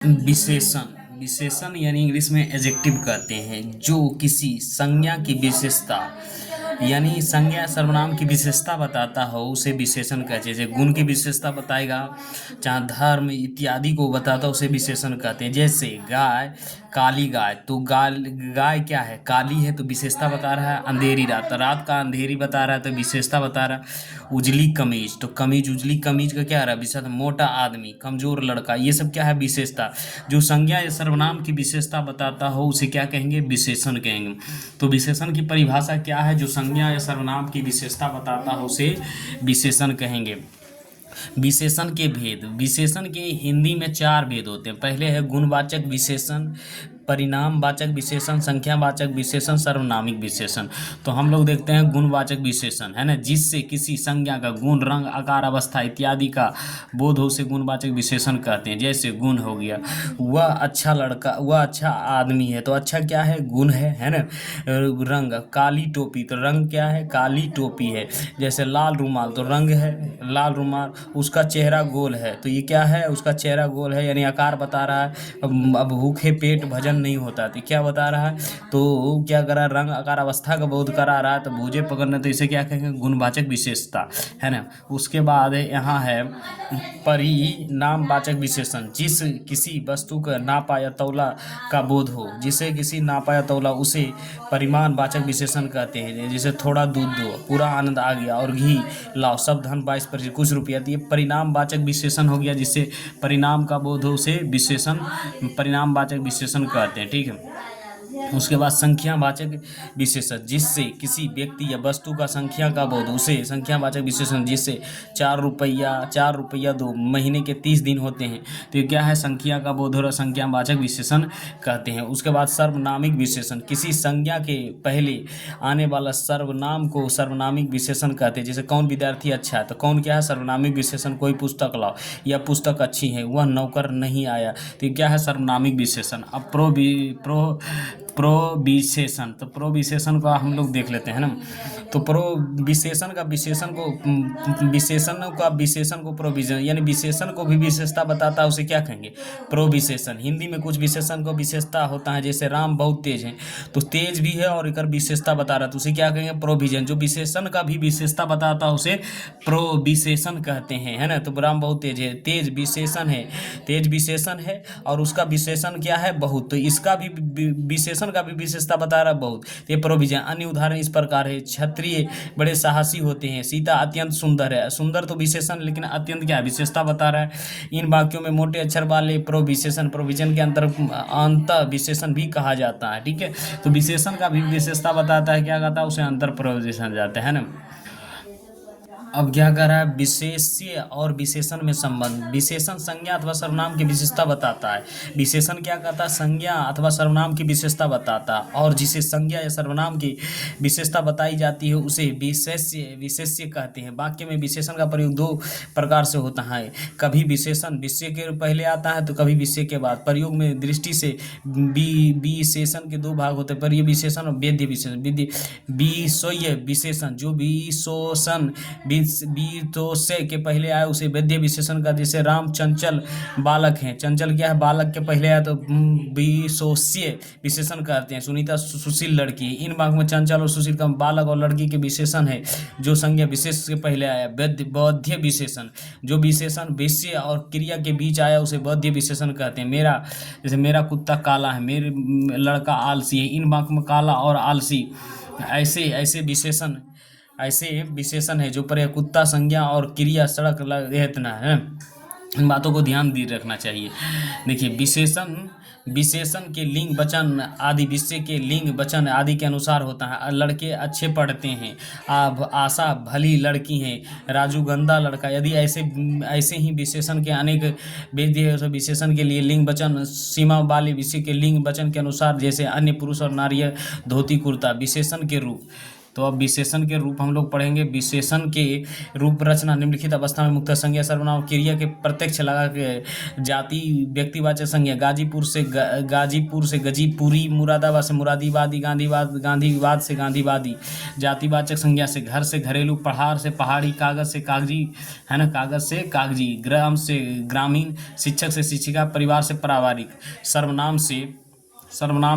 विशेषण विशेषण यानी इंग्लिश में एडजेक्टिव कहते हैं, जो किसी संज्ञा की विशेषता यानी संज्ञा सर्वनाम की विशेषता बताता हो उसे विशेषण कहते हैं। जैसे गुण की विशेषता बताएगा, चाहे धर्म इत्यादि को बताता है उसे विशेषण कहते हैं। जैसे गाय, काली गाय, तो गाय गाय क्या है, काली है तो विशेषता बता रहा है। अंधेरी रात, रात का अंधेरी बता रहा है तो विशेषता बता रहा है। उजली कमीज, तो कमीज उजली कमीज का क्या रहा है विशेषता। मोटा आदमी, कमजोर लड़का, ये सब क्या है विशेषता। जो संज्ञा या सर्वनाम की विशेषता बताता हो उसे क्या कहेंगे, विशेषण कहेंगे। तो विशेषण की परिभाषा क्या है, जो संज्ञा या सर्वनाम की विशेषता बताता हो उसे विशेषण कहेंगे। विशेषण के भेद, विशेषण के हिंदी में 4 भेद होते हैं। पहले है गुणवाचक विशेषण, परिणामवाचक विशेषण, संख्यावाचक विशेषण, सर्वनामिक विशेषण। तो हम लोग देखते हैं गुणवाचक विशेषण, है ना, जिससे किसी संज्ञा का गुण, रंग, आकार, अवस्था इत्यादि का बोध हो उसे गुणवाचक विशेषण कहते हैं। जैसे गुण हो गया, वह अच्छा लड़का, वह अच्छा आदमी है, तो अच्छा क्या है, गुण है ना। रंग, काली टोपी, तो रंग क्या है, काली टोपी है। जैसे लाल रुमाल, तो रंग है लाल रुमाल। उसका चेहरा गोल है, तो ये क्या है, उसका चेहरा गोल है, यानी आकार बता रहा है। अब भूखे पेट भजन नहीं होता, तो क्या बता रहा है, तो क्या करा, रंग, आकार, अवस्था का बोध करा रहा है, तो भूजे पकड़ने, तो इसे क्या कहेंगे, गुणवाचक विशेषता, है ना। उसके बाद यहाँ है परिणामवाचक विशेषण, जिस किसी वस्तु का नापा या तौला का बोध हो, जिसे किसी नापा या तौला उसे परिमाणवाचक विशेषण कहते हैं। जैसे थोड़ा दूध दो, पूरा आनंद आ गया, और घी लाओ, सब धन 22% कुछ रुपया। तो ये परिणामवाचक विशेषण हो गया, जिससे परिणाम का बोध हो उसे विशेषण, परिणामवाचक विशेषण कहते हैं, ठीक है। उसके बाद संख्यावाचक विशेषण, जिससे किसी व्यक्ति या वस्तु का संख्या का बोध, उसे संख्यावाचक विशेषण। जिससे 4 रुपया 2, महीने के 30 दिन होते हैं, तो ये क्या है, संख्या का बोध और संख्यावाचक विशेषण कहते हैं। उसके बाद सर्वनामिक विशेषण, किसी संज्ञा के पहले आने वाला सर्वनाम को सर्वनामिक विशेषण कहते हैं। जैसे कौन विद्यार्थी अच्छा है, तो कौन क्या है, सर्वनामिक विशेषण। कोई पुस्तक लाओ, यह पुस्तक अच्छी है, वह नौकर नहीं आया, तो ये क्या है, सर्वनामिक विशेषण। अब प्रो विशेषण, तो प्रो विशेषण का हम लोग देख लेते हैं ना। तो प्रो विशेषण का विशेषण को विशेषण को प्रोविजन, यानी विशेषण को भी विशेषता बताता है, उसे क्या कहेंगे, प्रो विशेषण। हिंदी में कुछ विशेषण को विशेषता होता है, जैसे राम बहुत तेज है, तो तेज भी है और एक विशेषता बता रहा है, तो उसे क्या कहेंगे, प्रोविजन। जो विशेषण का भी विशेषता बताता है उसे प्रो विशेषण कहते हैं, है ना। तो राम बहुत तेज है, तेज विशेषण है, तेज विशेषण है, और उसका विशेषण क्या है, बहुत, तो इसका भी विशेषण का भी विशेषता बता रहा है, बहुत। तो ये प्रोविजन। अन्य उदाहरण इस प्रकार है, क्षत्रिय बड़े साहसी होते हैं, सीता अत्यंत सुंदर है। सुंदर तो विशेषण, लेकिन अत्यंत क्या है, विशेषता बता रहा है। इन वाक्यों में मोटे अक्षर वाले प्रोविशेषण, प्रोविजन के अंत विशेषण भी कहा जाता है, ठीक है। तो विशेषण का भी विशेषता बताता है, क्या कहता है, उसे अंतर प्रोविजन जाता है ना। अब क्या कर रहा है, विशेष्य और विशेषण में संबंध। विशेषण संज्ञा अथवा सर्वनाम की विशेषता बताता है। विशेषण क्या कहता है, संज्ञा अथवा सर्वनाम की विशेषता बताता है, और जिसे संज्ञा या सर्वनाम की विशेषता बताई जाती है उसे विशेष्य विशेष्य कहते हैं। वाक्य में विशेषण का प्रयोग 2 प्रकार से होता है, कभी विशेषण विषय के पहले आता है, तो कभी विषय के बाद। प्रयोग में दृष्टि से विशेषण के 2 भाग होते हैं, परिय विशेषण और वेद्य विशेषण। विषय विशेषण, जो विशोषण बीतोसे के पहले आया उसे वेद्य विशेषण का। जैसे राम चंचल बालक हैं, चंचल क्या है, बालक के पहले आया तो विशोष्य विशेषण कहते हैं। सुनीता सुशील लड़की है, इन भाग में चंचल और सुशील का बालक और लड़की के विशेषण है, जो संज्ञा विशेष के पहले आया। बौद्ध विशेषण, जो विशेषण विषय और क्रिया के बीच आया उसे बौद्ध विशेषण कहते हैं। मेरा, जैसे मेरा कुत्ता काला है, मेरे लड़का आलसी है, इन भाग में काला और आलसी ऐसे विशेषण है, जो पर कुत्ता संज्ञा और क्रिया सड़क इतना है। इन बातों को ध्यान दे रखना चाहिए। देखिए, विशेषण के लिंग वचन आदि विषय के लिंग वचन आदि के अनुसार होता है। लड़के अच्छे पढ़ते हैं, आशा भली लड़की है, राजू गंदा लड़का। यदि ऐसे ही विशेषण के अनेक वेद्य है, विशेषण के लिए लिंग वचन सीमा वाले विषय के लिंग वचन के अनुसार, जैसे अन्य पुरुष और नारी धोती कुर्ता विशेषण के रूप। तो अब विशेषण के रूप हम लोग पढ़ेंगे। विशेषण के रूप रचना निम्नलिखित अवस्था में मुक्त संज्ञा सर्वनाम क्रिया के प्रत्यक्ष लगा के जाति व्यक्तिवाचक संज्ञा गाजीपुर से गजीपुरी, मुरादाबाद से मुरादीवादी, गांधीवाद से गांधीवादी, जातिवाचक संज्ञा से घर से घरेलू, पहाड़ से पहाड़ी, कागज से कागजी, है ना, कागज से कागजी, ग्राम से ग्रामीण, शिक्षक से शिक्षिका, परिवार से पारिवारिक, सर्वनाम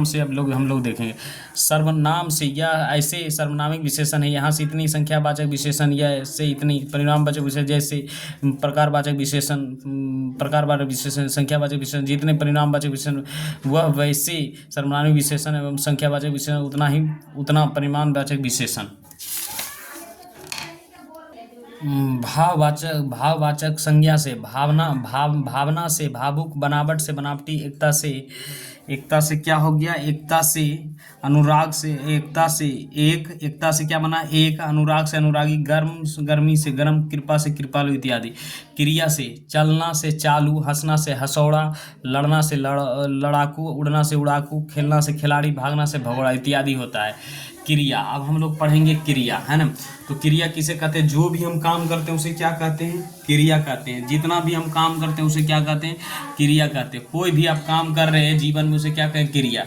से अब हम लोग देखेंगे। सर्वनाम से यह ऐसे सर्वनामिक विशेषण है, यहाँ से इतनी संख्यावाचक विशेषण, यह से इतनी परिणामवाचक विशेषण, जैसे प्रकारवाचक विशेषण, संख्यावाचक विशेषण, जितने परिणामवाचक विशेषण वह वैसे सर्वनामिक विशेषण एवं संख्यावाचक विशेषण उतना परिमाणवाचक विशेषण। भाववाचक संज्ञा से भावना से भावुक, बनावट से बनावटी, एकता से क्या हो गया, एकता से अनुराग से एकता से क्या बना, एक, अनुराग से अनुरागी, गर्मी से गर्म, कृपा से कृपालु इत्यादि। क्रिया से चलना से चालू, हंसना से हंसौड़ा, लड़ना से लड़ाकू, उड़ना से उड़ाकू, खेलना से खिलाड़ी, भागना से भगोड़ा इत्यादि होता है क्रिया। अब हम लोग पढ़ेंगे क्रिया, है ना। तो क्रिया किसे कहते हैं, जो भी हम काम करते हैं उसे क्या कहते हैं, क्रिया कहते हैं। जितना भी हम काम करते हैं उसे क्या कहते हैं, क्रिया कहते हैं। कोई भी आप काम कर रहे हैं जीवन में उसे क्या कहें, क्रिया।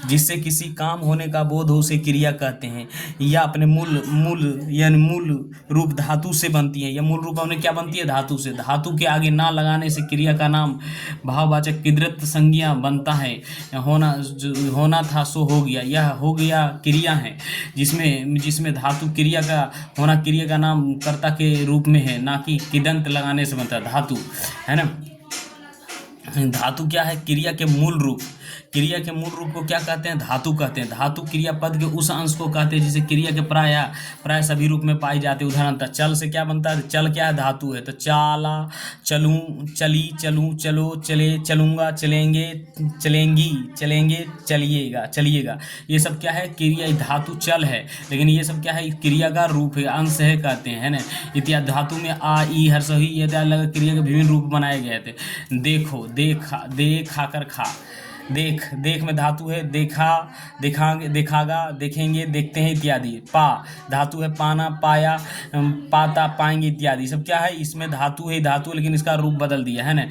जिससे किसी काम होने का बोध हो उसे क्रिया कहते हैं। या अपने मूल रूप धातु से बनती है। या मूल रूप हमने क्या बनती है, धातु से। धातु के आगे ना लगाने से क्रिया का नाम भाववाचक कृदृत संज्ञा बनता है। होना था सो हो गया, यह हो गया क्रिया है, जिसमें धातु क्रिया का होना क्रिया का नाम कर्ता के रूप में है, ना कि किदंत लगाने से बनता है धातु, है ना। धातु क्या है, क्रिया के मूल रूप। क्रिया के मूल रूप को क्या कहते हैं, धातु कहते हैं। धातु क्रिया पद के उस अंश को कहते हैं जिसे क्रिया के प्राय सभी रूप में पाई जाती है। उदाहरण चल से क्या बनता है, चल क्या है, धातु है। तो चाला, चलूं, चली, चलूं, चलो, चले, चलूंगा, चलेंगे, चलेंगी, चलेंगे, चलिएगा, ये सब क्या है, क्रिया। धातु चल है, लेकिन ये सब क्या है, क्रिया का रूप है, अंश है कहते हैं, है ना। इत्यादि धातु में आ, ई, हर्ष, ही ये अलग क्रिया के विभिन्न रूप बनाए गए थे। देखो, खाकर खा, देख में धातु है, देखांगे, देखागा, देखेंगे, देखते हैं इत्यादि। पा धातु है, पाना, पाया, पाता, पाएंगे इत्यादि सब क्या है, इसमें धातु है, धातु, लेकिन इसका रूप बदल दिया है ना।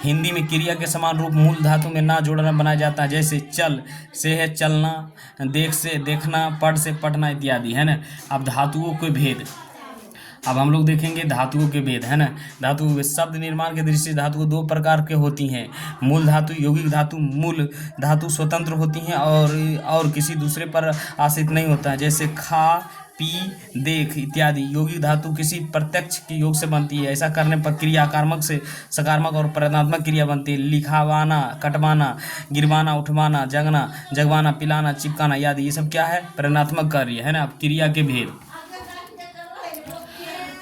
हिंदी में क्रिया के समान रूप मूल धातु में ना जोड़ना बनाया जाता है। जैसे चल से है चलना, देख से देखना, पढ़ से पढ़ना इत्यादि, है ना। अब धातुओं के भेद, अब हम लोग देखेंगे धातुओं के भेद, है ना। धातु शब्द निर्माण के दृष्टि से धातु दो प्रकार के होती हैं। मूल धातु, यौगिक धातु। मूल धातु स्वतंत्र होती हैं और किसी दूसरे पर आश्रित नहीं होता है। जैसे खा, पी, देख इत्यादि। यौगिक धातु किसी प्रत्यक्ष के योग से बनती है। ऐसा करने पर क्रिया आकारमक से सकारात्मक और परिणात्मक क्रिया बनती है। लिखावाना, कटवाना, गिरवाना, उठवाना, जगवाना, पिलाना, चिपकाना आदि, ये सब क्या है, परिणात्मक कार्य, है ना। क्रिया के भेद,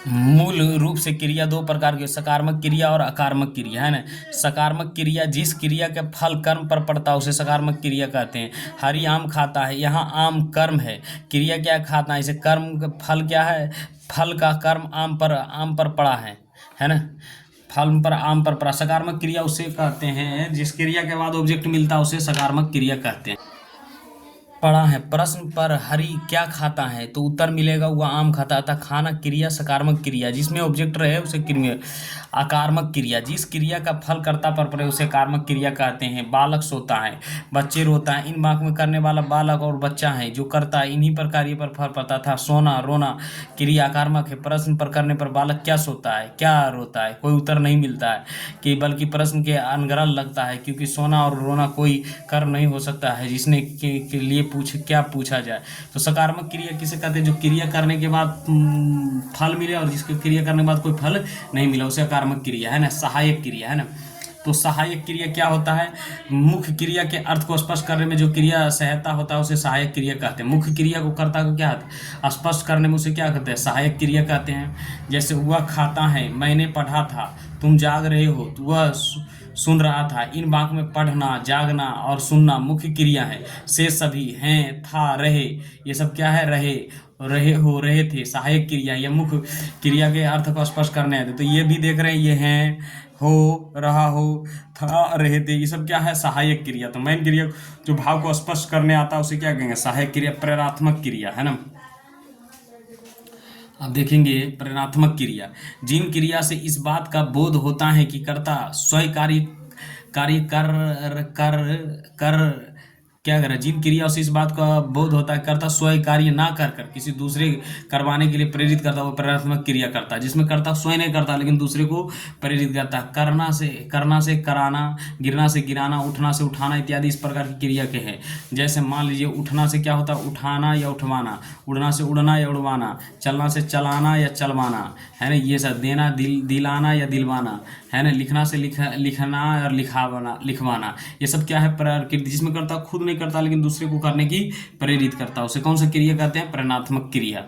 मूल रूप से क्रिया दो प्रकार की, सकारात्मक क्रिया और अकार्मक क्रिया, है ना। सकारात्मक क्रिया जिस क्रिया का फल कर्म पर पड़ता है उसे सकारात्मक क्रिया कहते हैं। हरी आम खाता है, यहाँ आम कर्म है, क्रिया क्या खाता है, इसे कर्म का फल क्या है, फल का कर्म आम पर पड़ा है ना। फल पर आम पर पड़ा। सकारात्मक क्रिया उसे कहते हैं जिस क्रिया के बाद ऑब्जेक्ट मिलता है उसे सकारात्मक क्रिया कहते हैं। पढ़ा है, प्रश्न पर हरी क्या खाता है तो उत्तर मिलेगा वह आम खाता था। खाना क्रिया सकारात्मक क्रिया, जिसमें ऑब्जेक्ट रहे उसे क्रिया। अकार्मक क्रिया जिस क्रिया का फल कर्ता पर पड़े उसे कार्मक क्रिया कहते हैं। बालक सोता है, बच्चे रोता है, इन वाक्य में करने वाला बालक और बच्चा है, जो करता है इन्हीं पर कार्य पर फल पड़ता था। सोना, रोना क्रिया अकार्मक है। प्रश्न पर करने पर बालक क्या सोता है, क्या रोता है, कोई उत्तर नहीं मिलता है कि बल्कि प्रश्न के अनगरल लगता है, क्योंकि सोना और रोना कोई कर्म नहीं हो सकता है जिसने के लिए क्या पूछा जाए। तो सकारात्मक क्रिया किसे कहते हैं, जो क्रिया करने के बाद फल मिले और जिसके क्रिया करने के बाद कोई फल नहीं मिला उसे अकार्मक क्रिया, है ना। सहायक क्रिया, है ना। तो सहायक क्रिया क्या होता है, मुख्य क्रिया के अर्थ को स्पष्ट करने में जो क्रिया सहायता होता है उसे सहायक क्रिया कहते हैं। मुख्य क्रिया को कर्ता को क्या है, स्पष्ट करने में उसे क्या कहते हैं, सहायक क्रिया कहते हैं। जैसे वह खाता है, मैंने पढ़ा था, तुम जाग रहे हो, तो वह सुन रहा था। इन वाक्य में पढ़ना, जागना और सुनना मुख्य क्रिया है। से सभी, हैं, था, रहे, ये सब क्या है, रहे हो, रहे थे, सहायक क्रिया। ये मुख्य क्रिया के अर्थ को स्पष्ट करने आते। तो ये भी देख रहे हैं, ये हैं, हो, रहा हो, था, रहे थे, ये सब क्या है, सहायक क्रिया। तो मेन क्रिया जो भाव को स्पष्ट करने आता है उसे क्या कहेंगे, सहायक क्रिया, प्रेरणात्मक क्रिया, है ना। अब देखेंगे प्रेरणात्मक क्रिया। जिन क्रिया से इस बात का बोध होता है कि कर्ता स्वयं कार्य कर कर क्या करें, जिन क्रियाओं से इस बात का बोध होता है कर्ता स्वयं कार्य ना कर कर किसी दूसरे करवाने के लिए प्रेरित करता है, वो प्रेरणात्मक क्रिया करता है। जिसमें कर्ता स्वयं नहीं करता लेकिन दूसरे को प्रेरित करता है। करना से कराना, गिरना से गिराना, उठना से उठाना इत्यादि इस प्रकार की क्रिया के हैं। जैसे मान लीजिए उठना से क्या होता है, उठाना या उठवाना, उड़ना से उड़ना या उड़वाना, चलना से चलाना या चलवाना, है ना, ये सब। देना दिलाना या दिलवाना, है ना। लिखना से लिखना और लिखवाना, ये सब क्या है, प्रकृति। जिसमें कर्ता खुद नहीं करता लेकिन दूसरे को करने की प्रेरित करता है, उसे कौन सा क्रिया कहते हैं, प्रेरणात्मक क्रिया।